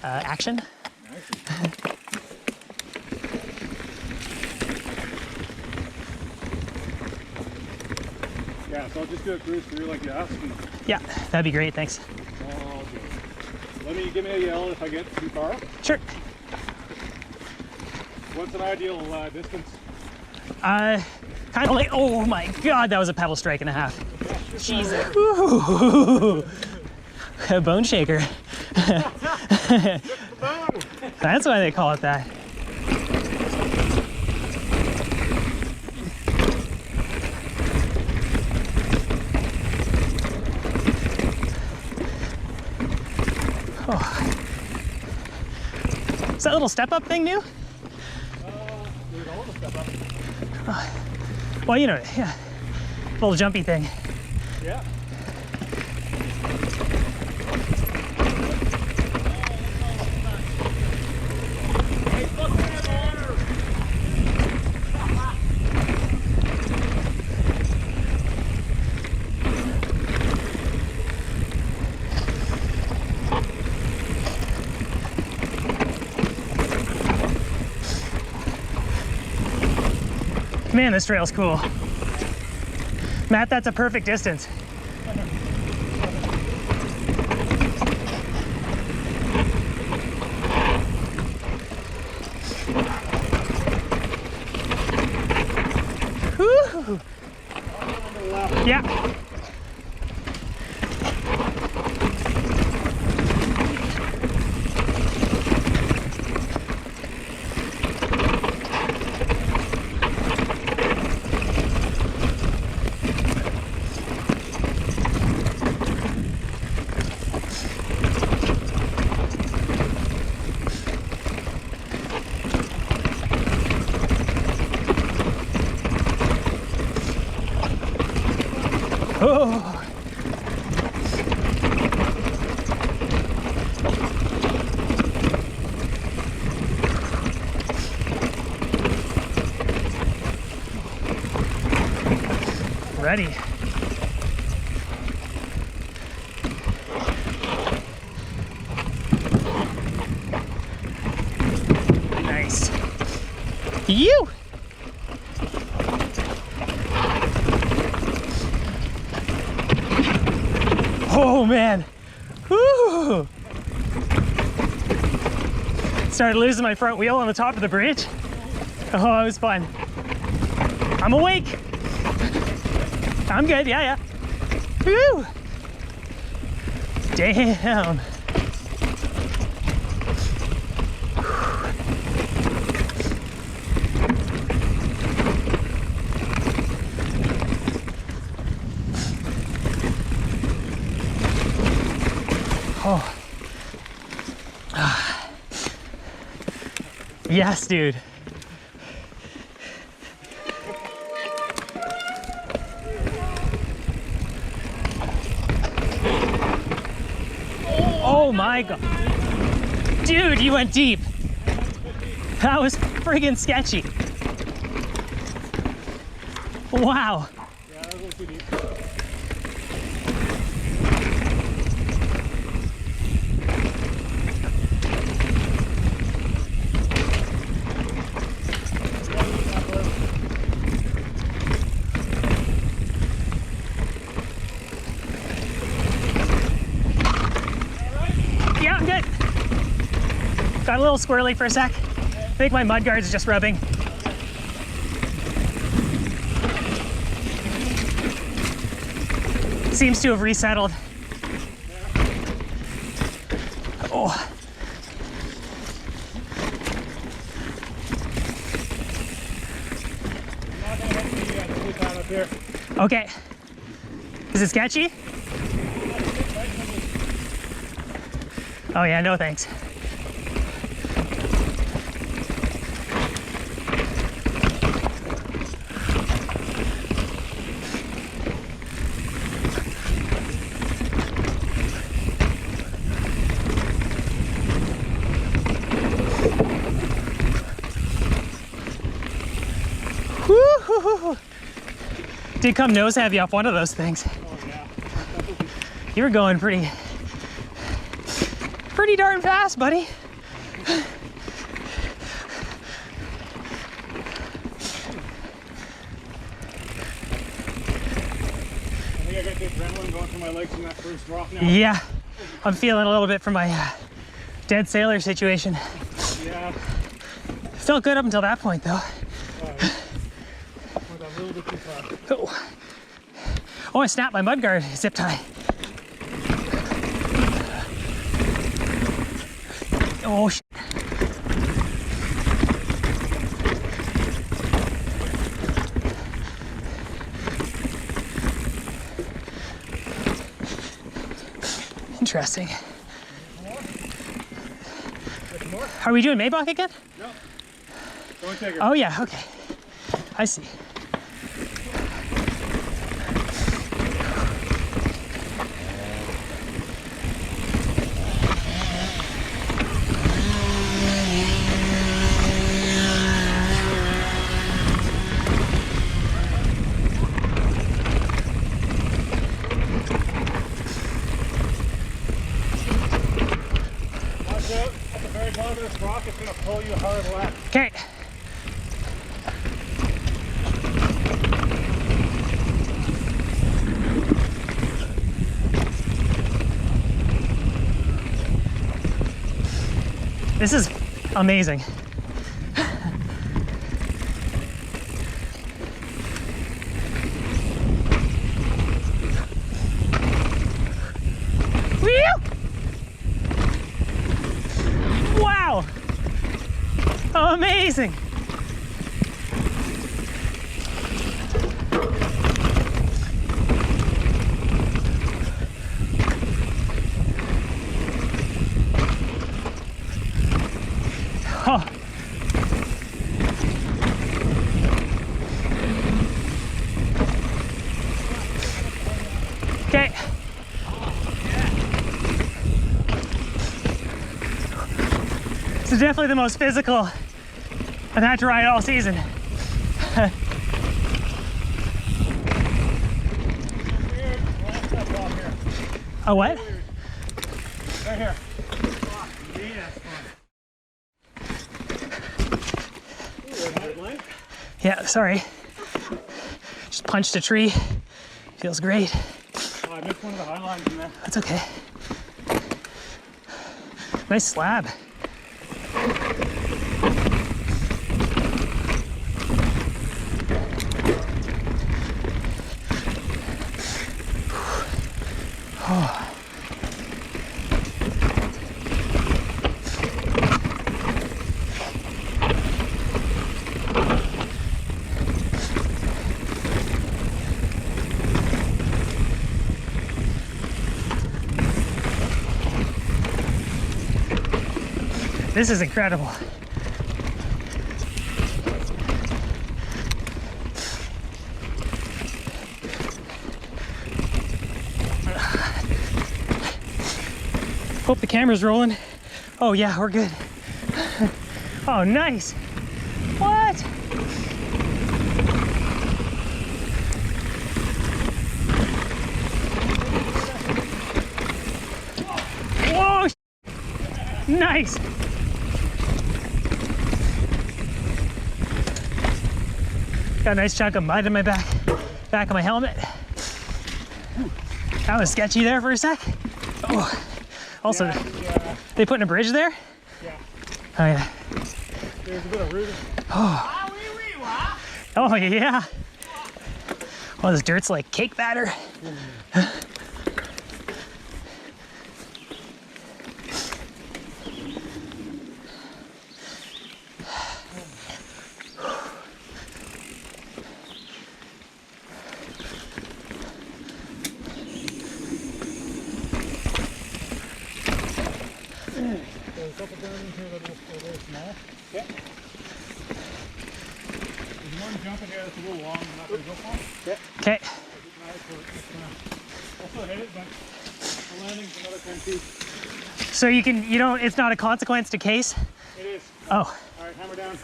action. Yeah, so I'll just do a cruise through like you asked. Yeah, that'd be great, thanks. Oh, okay. Give me a yell if I get too far. Sure. What's an ideal distance? Kind of like, oh my God, that was a pedal strike and a half. Jesus. Ooh. A bone shaker. That's why they call it that. Oh. Is that little step up thing new? There's all the stuff up. Oh. Well, you know, yeah, little jumpy thing. Yeah. Man, this trail's cool. Matt, that's a perfect distance. Woo! Yeah. Oh. Ready. Nice. You. Oh man. Woo. Started losing my front wheel on the top of the bridge. Oh, it was fun. I'm awake. I'm good, yeah. Woo. Damn. Oh. Yes, dude. Oh my God. Dude, you went deep. That was friggin' sketchy. Wow. Yeah, that was a little too deep. Yeah, I'm good. Got a little squirrely for a sec. I think my mud guards are just rubbing. Seems to have resettled. Oh. Okay. Is it sketchy? Oh yeah, no thanks. Woo-hoo-hoo. Did come nose heavy off one of those things. Oh, yeah. You were going pretty darn fast, buddy. like the adrenaline going through my legs in that first drop now. Yeah, I'm feeling a little bit from my dead sailor situation. Yeah. Felt good up until that point though. Went a little bit too far. Oh, I snapped my mudguard zip tie. Oh, shit. Interesting. Are we doing Maibock again? No. Boneshaker. Oh yeah, okay. I see. Watch out. At the very bottom of this rock, it's going to pull you hard left. Okay. This is amazing. Wow! Amazing! Oh. Okay. This is definitely the most physical I've had to ride all season. A what? Right here. Yeah, sorry. Just punched a tree. Feels great. Oh, I missed one of the high lines in there. That's okay. Nice slab. Oh. This is incredible. Hope the camera's rolling. Oh yeah, we're good. Oh, nice. What? Whoa! Nice. Got a nice chunk of mud in my back of my helmet. That was sketchy there for a sec. Oh. Also, Yeah. they putting a bridge there? Yeah. Oh yeah. There's a bit of rooting. Oh yeah. Oh, this dirt's like cake batter. There's a couple gardens here that are very small. Yeah. There's one jump in here that's a little long, I'm not going to go for. Yeah. Okay. Also hit it, but the landing's another 10 feet. So you don't, it's not a consequence to case? It is. Oh. All right, hammer down.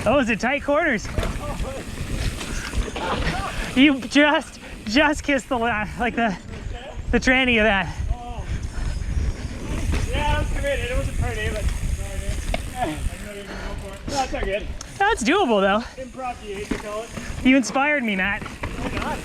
Those are tight corners. You just kissed the like the tranny of that. Oh. Yeah, I was committed. It wasn't pretty, but sorry, dude. I didn't even go for it. That's not good. That's doable though. Improv, you call it. You inspired me, Matt. Why not?